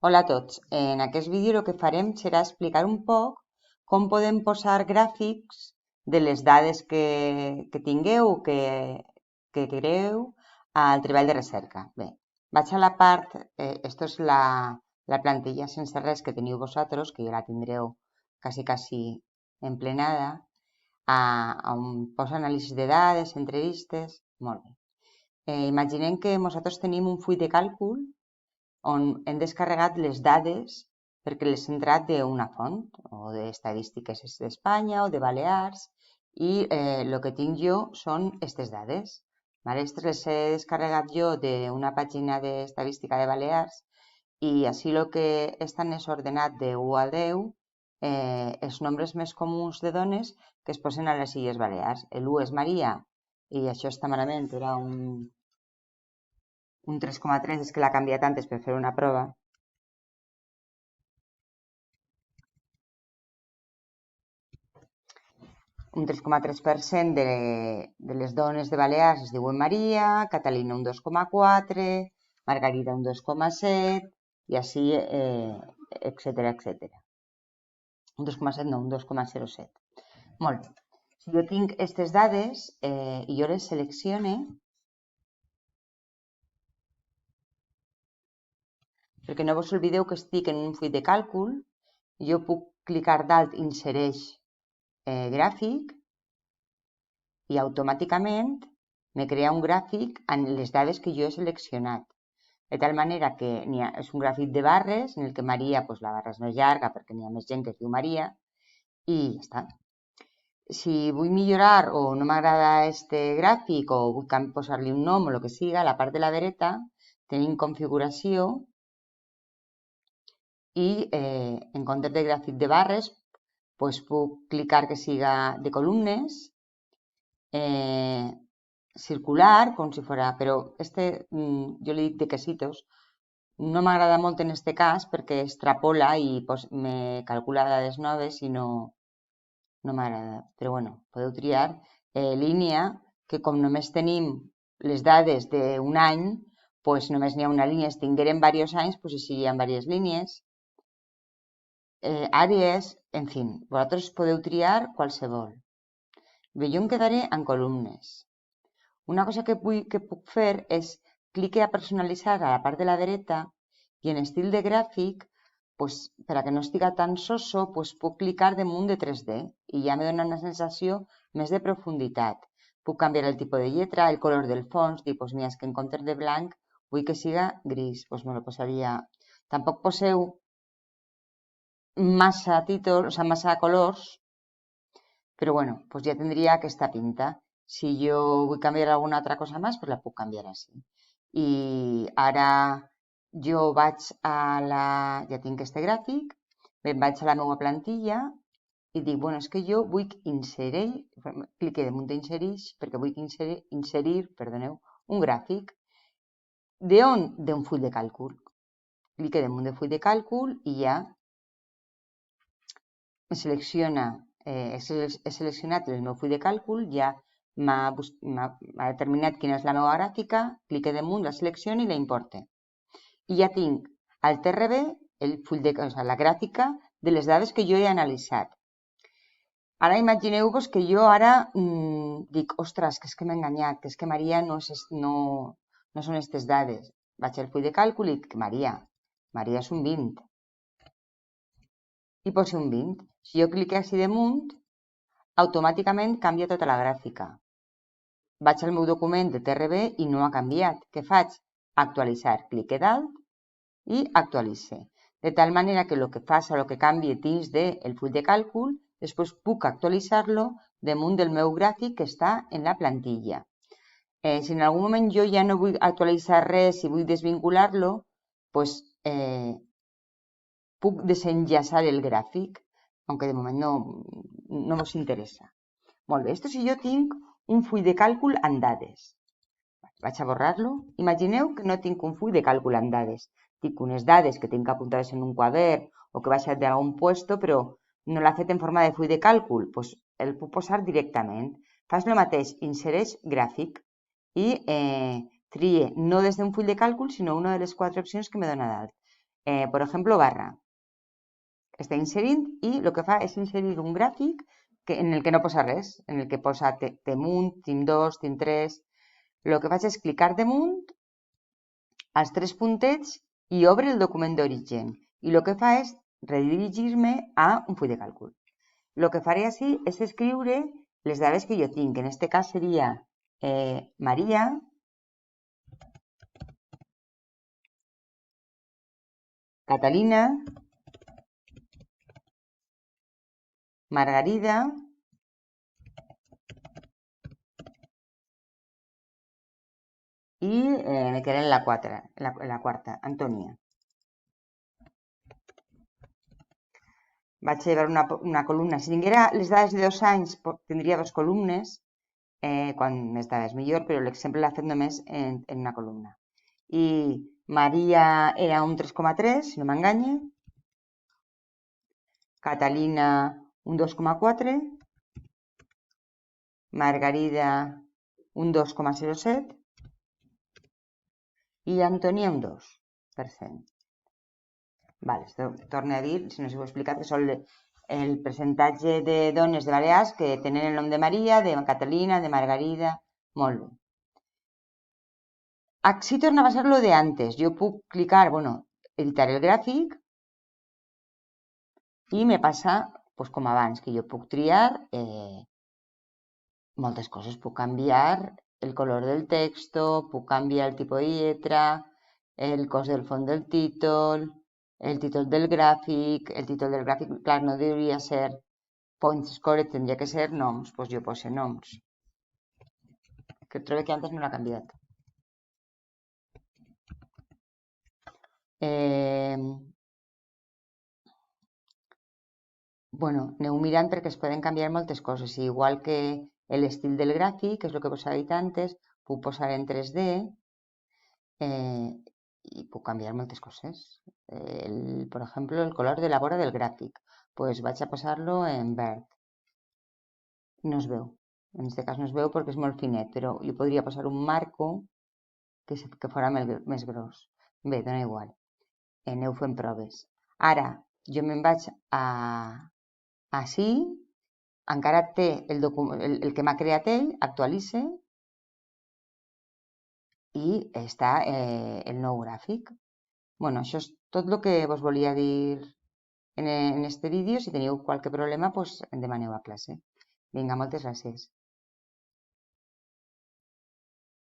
Hola a tots. En aquest vídeo el que farem serà explicar un poc com podem posar gràfics de les dades que tingueu o que creeu al treball de recerca. Bé, vaig a la part, esto és la plantilla sense res que teniu vosaltres, que ja la tindreu quasi emplenada, on posa anàlisi de dades, entrevistes, molt bé. Imaginem que nosaltres tenim un full de càlcul on hem descarregat les dades perquè les he entrat d'una font, o d'estadístiques d'Espanya o de Balears, i el que tinc jo són aquestes dades. Aquestes les he descarregat jo d'una pàgina d'estadística de Balears i així el que estan és ordenat de 1 a 10 els nombres més comuns de dones que es posen a les Illes Balears. L'1 és Maria, i això està malament, era un 3,3, és que l'ha canviat antes per fer una prova. Un 3,3% de les dones de Balears es diuen Maria, Catalina un 2,4, Margarida un 2,7 i així, etcètera, etcètera. Un 2,7 no, un 2,07. Molt bé. Si jo tinc aquestes dades i jo les seleccione, perquè no vos oblideu que estic en un full de càlcul, jo puc clicar dalt insereix gràfic i automàticament me crea un gràfic amb les dades que jo he seleccionat. De tal manera que és un gràfic de barres en el que Maria, doncs la barra és més llarga perquè n'hi ha més gent que es diu Maria i ja està. Si vull millorar o no m'agrada aquest gràfic o vull posar-li un nom o el que siga, a la part de la dreta tenim configuració i en comptes de gràfic de barres pues puc clicar que siga de columnes, circular, com si fora, però jo li dic de quesitos. No m'agrada molt en este cas perquè extrapola i me calcula dades noves i no m'agrada. Però bueno, podeu triar línia, que com només tenim les dades d'un any, pues només n'hi ha una línia. Si tinguérem diversos anys, pues hi serien diverses línies. Àrees, en fi, vosaltres podeu triar qualsevol. Bé, jo em quedaré en columnes. Una cosa que puc fer és clicar a personalitzar a la part de la dreta i en estil de gràfic, pues, per a que no estiga tan soso, pues, puc clicar damunt de 3D i ja me dona una sensació més de profunditat. Puc canviar el tipus de lletra, el color del fons, dir, pues, mira, és que en comptes de blanc vull que siga gris, pues me lo posaria. Tampoc poseu massa títols, o sigui, massa colors, però bueno, pues ja tindria aquesta pinta. Si jo vull canviar alguna altra cosa més, pues la puc canviar així. I ara jo vaig ja tinc aquest gràfic, me'n vaig a la meva plantilla i dic, bueno, és que jo vull inserir, clique damunt d'inserir perquè vull inserir, un gràfic. D'on? D'un full de càlcul. Clique damunt del full de càlcul i ja me selecciona, he seleccionat el meu full de càlcul, ja m'ha determinat quina és la meva gràfica, clique damunt, la selecciono i la importe. I ja tinc al TRB la gràfica de les dades que jo he analitzat. Ara imagineu-vos que jo ara dic, ostres, que és que m'he enganyat, que és que Maria no són aquestes dades. Vaig al full de càlcul i dic, Maria és un 20. I poso un 20. Si jo clico així damunt, automàticament canvia tota la gràfica. Vaig al meu document de TRB i no ha canviat. Què faig? Actualitzar. Clique dalt i actualitze. De tal manera que el que faci o el que canvi dins del full de càlcul, després puc actualitzar-lo damunt del meu gràfic que està en la plantilla. Si en algun moment jo ja no vull actualitzar res i vull desvincular-lo, doncs puc desenllaçar el gràfic, aunque de moment no us interessa. Molt bé, si jo tinc un full de càlcul amb dades. Vaig a borrar-lo. Imagineu que no tinc un full de càlcul amb dades. Tinc unes dades que tinc apuntades en un quadern o que he baixat d'algun lloc, però no l'ha fet en forma de full de càlcul. Doncs el puc posar directament. Fas el mateix, insereix gràfic i trie no des d'un full de càlcul, sinó una de les 4 opcions que me dona dalt. por exemple, barra. Està inserint i el que fa és inserir un gràfic en el que no posa res, en el que posa temunt, tim2, tim3. El que faig és clicar damunt als 3 puntets i obre el document d'origen. I el que fa és redirigir-me a un full de càlcul. El que faré així és escriure les dades que jo tinc. En aquest cas seria Maria, Catalina, Margarida i me quedé en la quarta, Antònia. Vaig llevar una columna. Si tinguera les dades de 2 anys, tindria 2 columnes, quan més dades millor, però l'exemple l'ha fet només en una columna. I Maria era un 3,3, si no m'enganye. Catalina, un 2,4. Margarida, un 2,07. I Antònia, un 2%. Vale, torno a dir, si no us ho he explicat, que són el percentatge de dones de Balears que tenen el nom de Maria, de Catalina, de Margarida. Molt bé. Així torna a passar lo de antes. Jo puc clicar, editar el gràfic i me passa com abans, que jo puc triar moltes coses. Puc canviar el color del texto, puc canviar el tipus de lletra, el cos del fons del títol, el títol del gràfic. El títol del gràfic, clar, no hauria de ser points scored, tindria que ser noms. Doncs jo poso noms. Que trobo que antes no l'ha canviat. Aneu mirant perquè es poden canviar moltes coses. Igual que l'estil del gràfic, que és el que us he dit antes, puc posar en 3D i puc canviar moltes coses. Per exemple, el color de la vora del gràfic. Doncs vaig a posar-lo en verd. No es veu. En aquest cas no es veu perquè és molt finet, però jo podria posar un marco que fora més gros. Bé, dona igual. Aneu fent proves. Ara, jo me'n vaig així, encara té el que m'ha creat ell, actualitza i està el nou gràfic. Això és tot el que vos volia dir en este vídeo. Si teniu qualque problema, em demaneu a classe. Vinga, moltes gràcies.